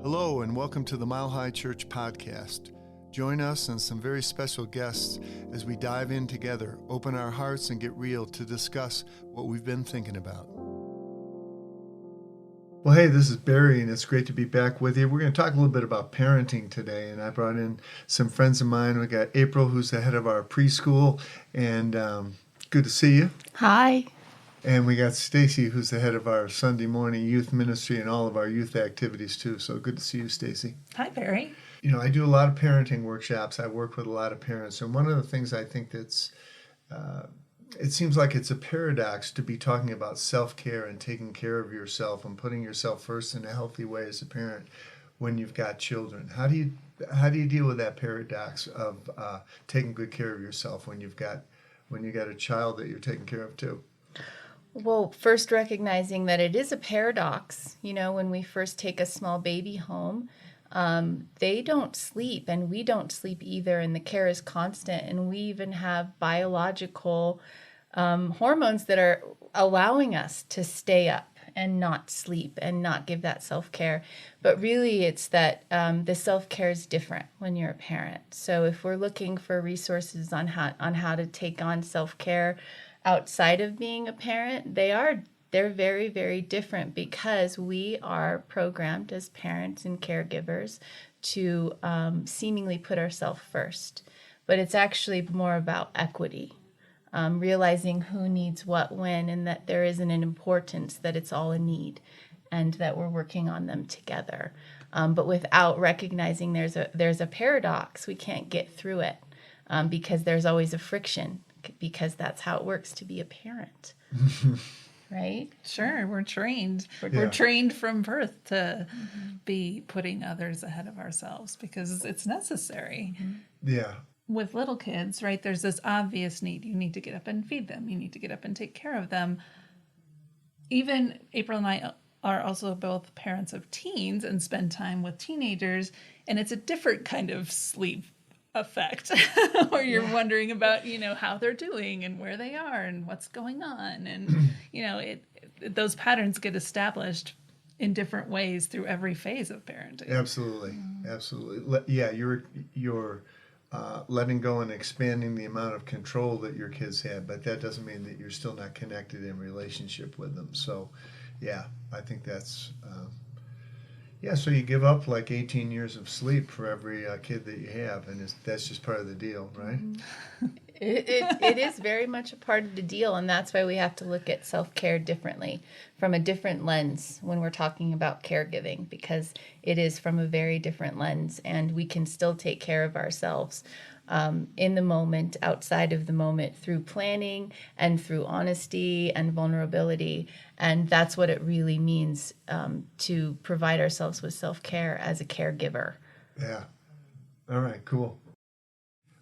Hello and welcome to the Mile High Church podcast. Join us and some very special guests as we dive in together, open our hearts and get real to discuss what we've been thinking about. Well, hey, this is Barry and it's great to be back with you. We're going to talk a little bit about parenting today, and I brought in some friends of mine. We got April, who's the head of our preschool, and good to see you. Hi. And we got Stacy, who's the head of our Sunday morning youth ministry and all of our youth activities too. So good to see you, Stacy. Hi, Barry. You know, I do a lot of parenting workshops. I work with a lot of parents. And one of the things I think that's, it seems like it's a paradox to be talking about self-care and taking care of yourself and putting yourself first in a healthy way as a parent when you've got children. How do you deal with that paradox of taking good care of yourself when you got a child that you're taking care of too? Well, first recognizing that it is a paradox. You know, when we first take a small baby home, they don't sleep and we don't sleep either, and the care is constant. And we even have biological hormones that are allowing us to stay up and not sleep and not give that self-care. But really it's that the self-care is different when you're a parent. So if we're looking for resources on how to take on self-care outside of being a parent, they're very, very different, because we are programmed as parents and caregivers to seemingly put ourselves first. But it's actually more about equity, realizing who needs what when, and that there isn't an importance, that it's all a need, and that we're working on them together. But without recognizing there's a paradox, we can't get through it, because there's always a friction, because that's how it works to be a parent. Right? Sure, we're trained. We're trained from birth to be putting others ahead of ourselves because it's necessary. Yeah. With little kids, right, there's this obvious need. You need to get up and feed them. You need to get up and take care of them. Even April and I are also both parents of teens and spend time with teenagers, and it's a different kind of sleep effect where you're wondering about, how they're doing and where they are and what's going on. And, those patterns get established in different ways through every phase of parenting. Absolutely. Yeah, you're letting go and expanding the amount of control that your kids have, but that doesn't mean that you're still not connected in relationship with them. So, yeah, I think that's... so you give up like 18 years of sleep for every kid that you have, and that's just part of the deal, right? It is very much a part of the deal, and that's why we have to look at self-care differently, from a different lens when we're talking about caregiving, because it is from a very different lens, and we can still take care of ourselves in the moment, outside of the moment, through planning and through honesty and vulnerability. And that's what it really means to provide ourselves with self-care as a caregiver. Yeah. All right, cool.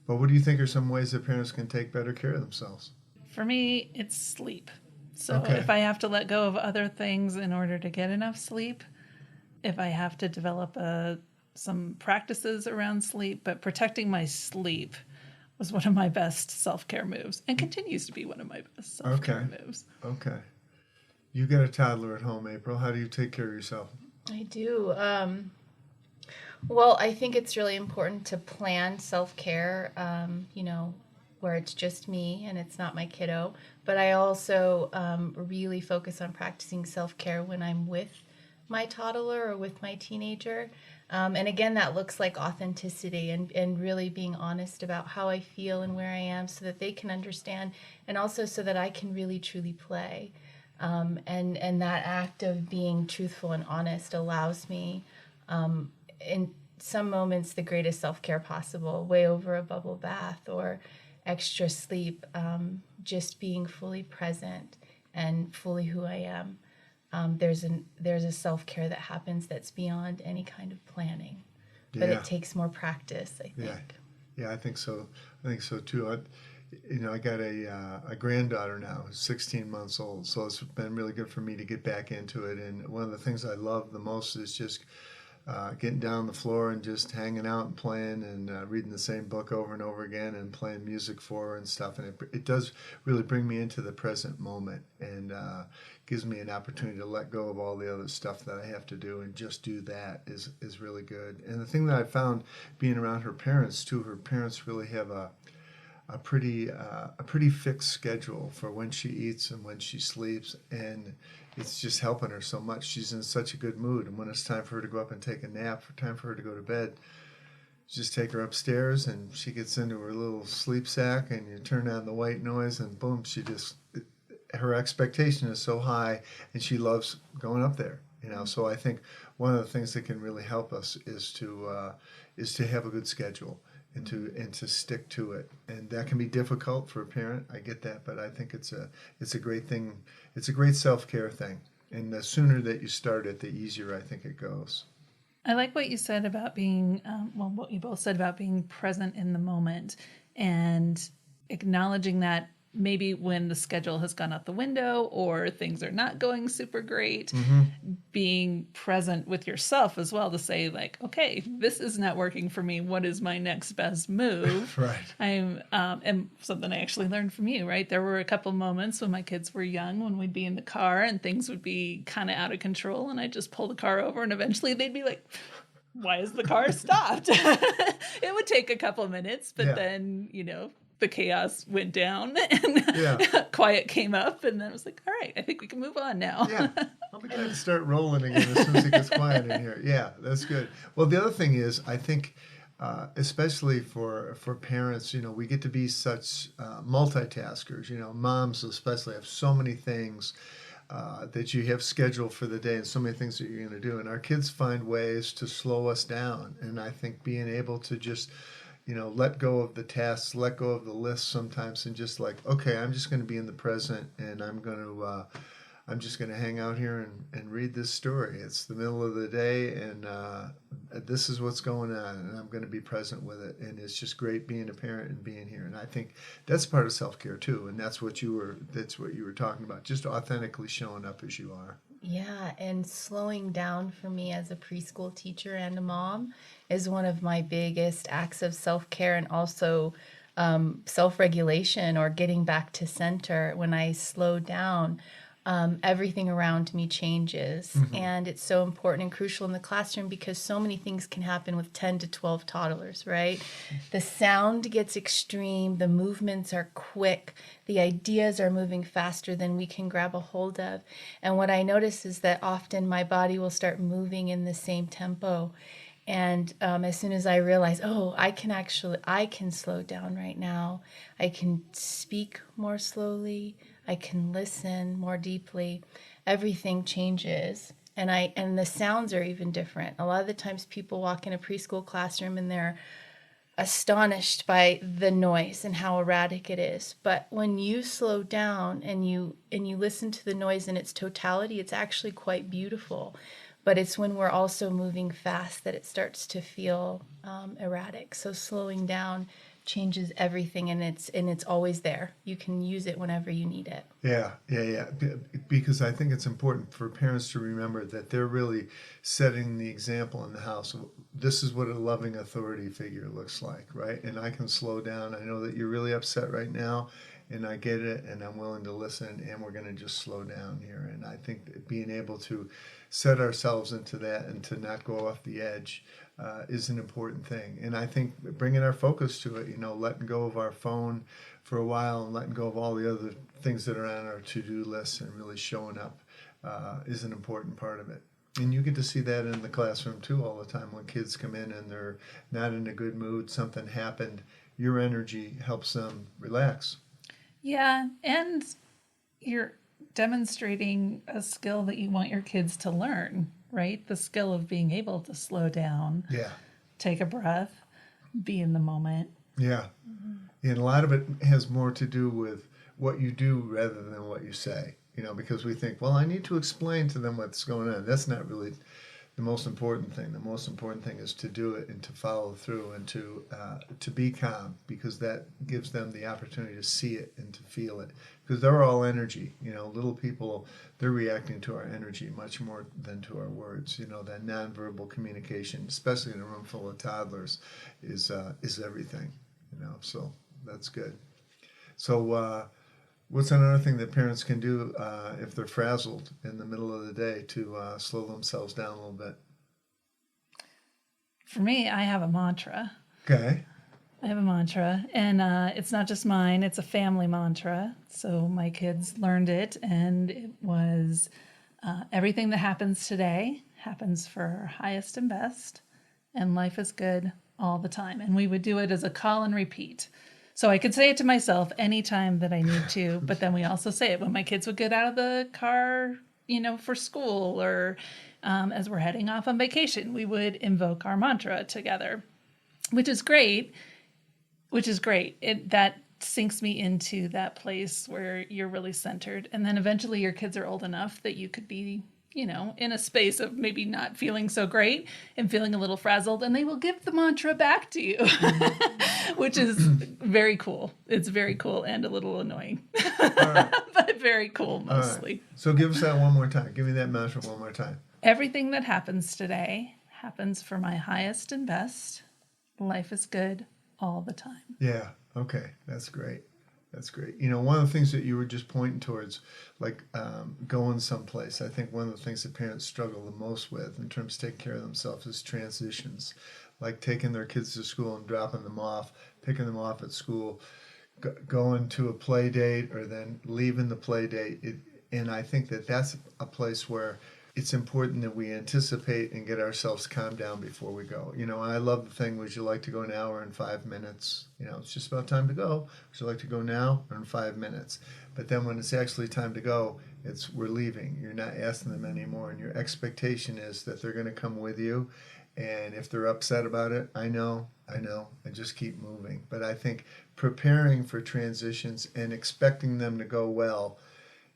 But what do you think are some ways that parents can take better care of themselves? For me, it's sleep. So if I have to let go of other things in order to get enough sleep, if I have to develop some practices around sleep, but protecting my sleep was one of my best self-care moves and continues to be one of my best self-care moves. Okay. You got a toddler at home, April. How do you take care of yourself? I do. Well, I think it's really important to plan self-care, where it's just me and it's not my kiddo. But I also really focus on practicing self-care when I'm with my toddler or with my teenager. And again, that looks like authenticity and really being honest about how I feel and where I am, so that they can understand, and also so that I can really truly play. And that act of being truthful and honest allows me, in some moments, the greatest self-care possible, way over a bubble bath or extra sleep, just being fully present and fully who I am. There's a self-care that happens that's beyond any kind of planning, but it takes more practice, I think. Yeah, I think so. I think so too. I got a granddaughter now, who's 16 months old, so it's been really good for me to get back into it. And one of the things I love the most is just getting down on the floor and just hanging out and playing and reading the same book over and over again and playing music for her and stuff. And it does really bring me into the present moment and gives me an opportunity to let go of all the other stuff that I have to do and just do that is really good. And the thing that I found being around her parents too, her parents really have a pretty fixed schedule for when she eats and when she sleeps, and it's just helping her so much. She's in such a good mood, and when it's time for her to go up and take a nap, or time for her to go to bed, just take her upstairs and she gets into her little sleep sack, and you turn on the white noise, and boom, her expectation is so high, and she loves going up there. So I think one of the things that can really help us is to have a good schedule and to stick to it, and that can be difficult for a parent. I get that, but I think it's a great thing. It's a great self-care thing, and the sooner that you start it, the easier I think it goes. I like what you said about being, what you both said about being present in the moment and acknowledging that maybe when the schedule has gone out the window or things are not going super great, being present with yourself as well to say like, okay, this is not working for me. What is my next best move? Right. And something I actually learned from you, right? There were a couple moments when my kids were young when we'd be in the car and things would be kind of out of control, and I'd just pull the car over and eventually they'd be like, why is the car stopped? It would take a couple minutes, but then, the chaos went down and quiet came up, and then I was like, all right, I think we can move on now. Yeah. I'll be glad to start rolling again as soon as it gets quiet in here. Yeah, that's good. Well, the other thing is, I think, especially for parents, we get to be such multitaskers. Moms especially have so many things that you have scheduled for the day and so many things that you're going to do. And our kids find ways to slow us down. And I think being able to just let go of the tasks, let go of the list sometimes, and just like, okay, I'm just going to be in the present, and I'm just going to hang out here and read this story. It's the middle of the day, and this is what's going on, and I'm going to be present with it. And it's just great being a parent and being here. And I think that's part of self-care too. And that's what you were talking about, just authentically showing up as you are. Yeah, and slowing down for me as a preschool teacher and a mom is one of my biggest acts of self-care, and also self-regulation, or getting back to center. When I slow down, everything around me changes. And it's so important and crucial in the classroom because so many things can happen with 10 to 12 toddlers, right? The sound gets extreme, the movements are quick, the ideas are moving faster than we can grab a hold of. And what I notice is that often my body will start moving in the same tempo. And as soon as I realize, I can slow down right now. I can speak more slowly. I can listen more deeply. Everything changes. And the sounds are even different. A lot of the times people walk in a preschool classroom and they're astonished by the noise and how erratic it is. But when you slow down and you listen to the noise in its totality, it's actually quite beautiful. But it's when we're also moving fast that it starts to feel erratic. So slowing down changes everything, and it's always there. You can use it whenever you need it. Yeah. Because I think it's important for parents to remember that they're really setting the example in the house. This is what a loving authority figure looks like, right? And I can slow down. I know that you're really upset right now, and I get it, and I'm willing to listen, and we're going to just slow down here. And I think that being able to set ourselves into that and to not go off the edge is an important thing. And I think bringing our focus to it, letting go of our phone for a while and letting go of all the other things that are on our to-do list and really showing up is an important part of it. And you get to see that in the classroom too all the time when kids come in and they're not in a good mood, something happened, your energy helps them relax. Yeah, and you're demonstrating a skill that you want your kids to learn, right? The skill of being able to slow down, take a breath, be in the moment. Yeah. And a lot of it has more to do with what you do rather than what you say, because we think, well, I need to explain to them what's going on. That's not really the most important thing. The most important thing is to do it and to follow through and to be calm, because that gives them the opportunity to see it and to feel it. Because they're all energy. Little people, they're reacting to our energy much more than to our words. That nonverbal communication, especially in a room full of toddlers, is everything. So that's good. So What's another thing that parents can do if they're frazzled in the middle of the day to slow themselves down a little bit? For me, I have a mantra. Okay. I have a mantra, and it's not just mine, it's a family mantra. So my kids learned it, and it was everything that happens today happens for our highest and best, and life is good all the time. And we would do it as a call and repeat. So I could say it to myself anytime that I need to, but then we also say it when my kids would get out of the car, for school, or as we're heading off on vacation, we would invoke our mantra together, which is great. That sinks me into that place where you're really centered. And then eventually your kids are old enough that you could be, in a space of maybe not feeling so great and feeling a little frazzled, and they will give the mantra back to you, which is very cool. It's very cool and a little annoying, Right. but very cool mostly. Right. So give us that one more time. Give me that mantra one more time. Everything that happens today happens for my highest and best. Life is good all the time. Yeah. Okay. That's great. That's great. One of the things that you were just pointing towards, like going someplace, I think one of the things that parents struggle the most with in terms of taking care of themselves is transitions, like taking their kids to school and dropping them off, picking them off at school, going to a play date, or then leaving the play date. And I think that that's a place where it's important that we anticipate and get ourselves calmed down before we go. I love the thing, would you like to go an hour and 5 minutes? It's just about time to go. Would you like to go now or in 5 minutes? But then when it's actually time to go, we're leaving. You're not asking them anymore. And your expectation is that they're going to come with you. And if they're upset about it, I know, and just keep moving. But I think preparing for transitions and expecting them to go well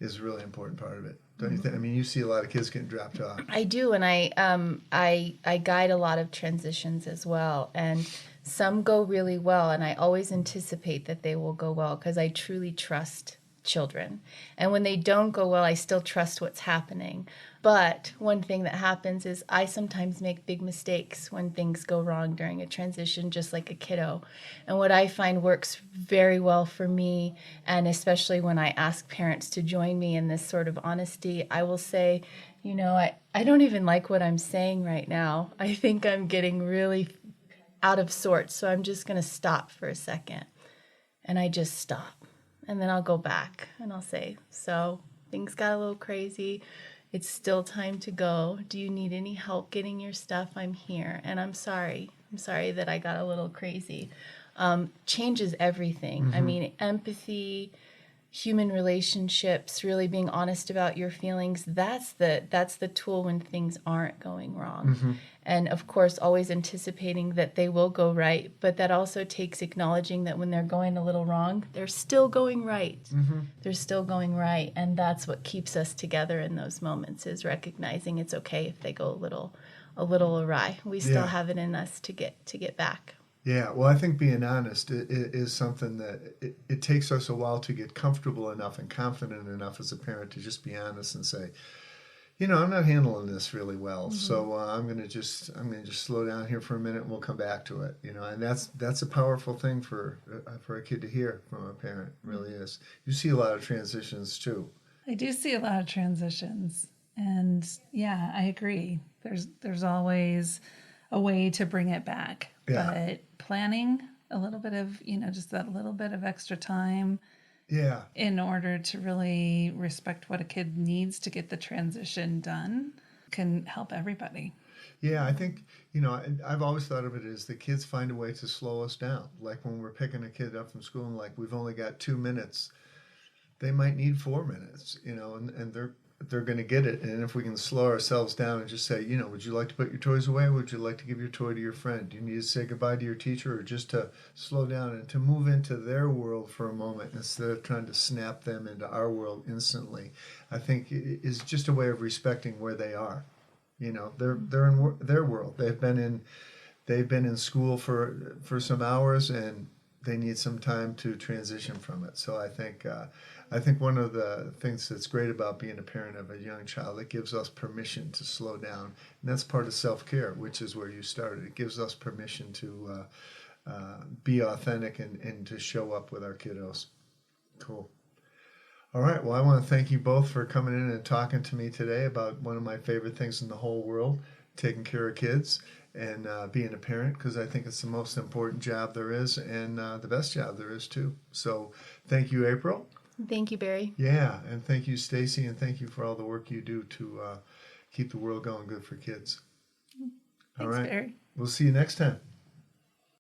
is a really important part of it. Don't you think? I mean, you see a lot of kids getting dropped off. I do, and I guide a lot of transitions as well, and some go really well, and I always anticipate that they will go well because I truly trust children. And when they don't go well, I still trust what's happening. But one thing that happens is I sometimes make big mistakes when things go wrong during a transition, just like a kiddo. And what I find works very well for me, and especially when I ask parents to join me in this sort of honesty, I will say, I don't even like what I'm saying right now. I think I'm getting really out of sorts, so I'm just going to stop for a second. And I just stop. And then I'll go back and I'll say, so things got a little crazy. It's still time to go. Do you need any help getting your stuff? I'm here. And I'm sorry. I'm sorry that I got a little crazy. Changes everything. Mm-hmm. I mean, empathy, human relationships, really being honest about your feelings, that's the tool when things aren't going wrong. Mm-hmm. And of course, always anticipating that they will go right, but that also takes acknowledging that when they're going a little wrong, they're still going right. Mm-hmm. They're still going right, and that's what keeps us together in those moments, is recognizing it's okay if they go a little awry. We still have it in us to get back. Yeah, well, I think being honest is something that it takes us a while to get comfortable enough and confident enough as a parent to just be honest and say, I'm not handling this really well, mm-hmm. So I'm gonna just slow down here for a minute, and we'll come back to it. And that's a powerful thing for a kid to hear from a parent. It really is. You see a lot of transitions too. I do see a lot of transitions, and yeah, I agree. There's always a way to bring it back, but planning a little bit of just that little bit of extra time. Yeah. In order to really respect what a kid needs to get the transition done can help everybody. Yeah, I think, I've always thought of it as the kids find a way to slow us down. Like when we're picking a kid up from school and like we've only got 2 minutes, they might need 4 minutes, and they're going to get it. And if we can slow ourselves down and just say, would you like to put your toys away? Or would you like to give your toy to your friend? Do you need to say goodbye to your teacher, or just to slow down and to move into their world for a moment instead of trying to snap them into our world instantly? I think it is just a way of respecting where they are. They're in their world. They've been in school for some hours, and they need some time to transition from it. So I think one of the things that's great about being a parent of a young child, it gives us permission to slow down. And that's part of self-care, which is where you started. It gives us permission to be authentic and to show up with our kiddos. Cool. All right. Well, I want to thank you both for coming in and talking to me today about one of my favorite things in the whole world, taking care of kids and being a parent, because I think it's the most important job there is and the best job there is, too. So thank you, April. Thank you, Barry. Yeah. And thank you, Stacy. And thank you for all the work you do to keep the world going good for kids. All Thanks, right. Barry. We'll see you next time.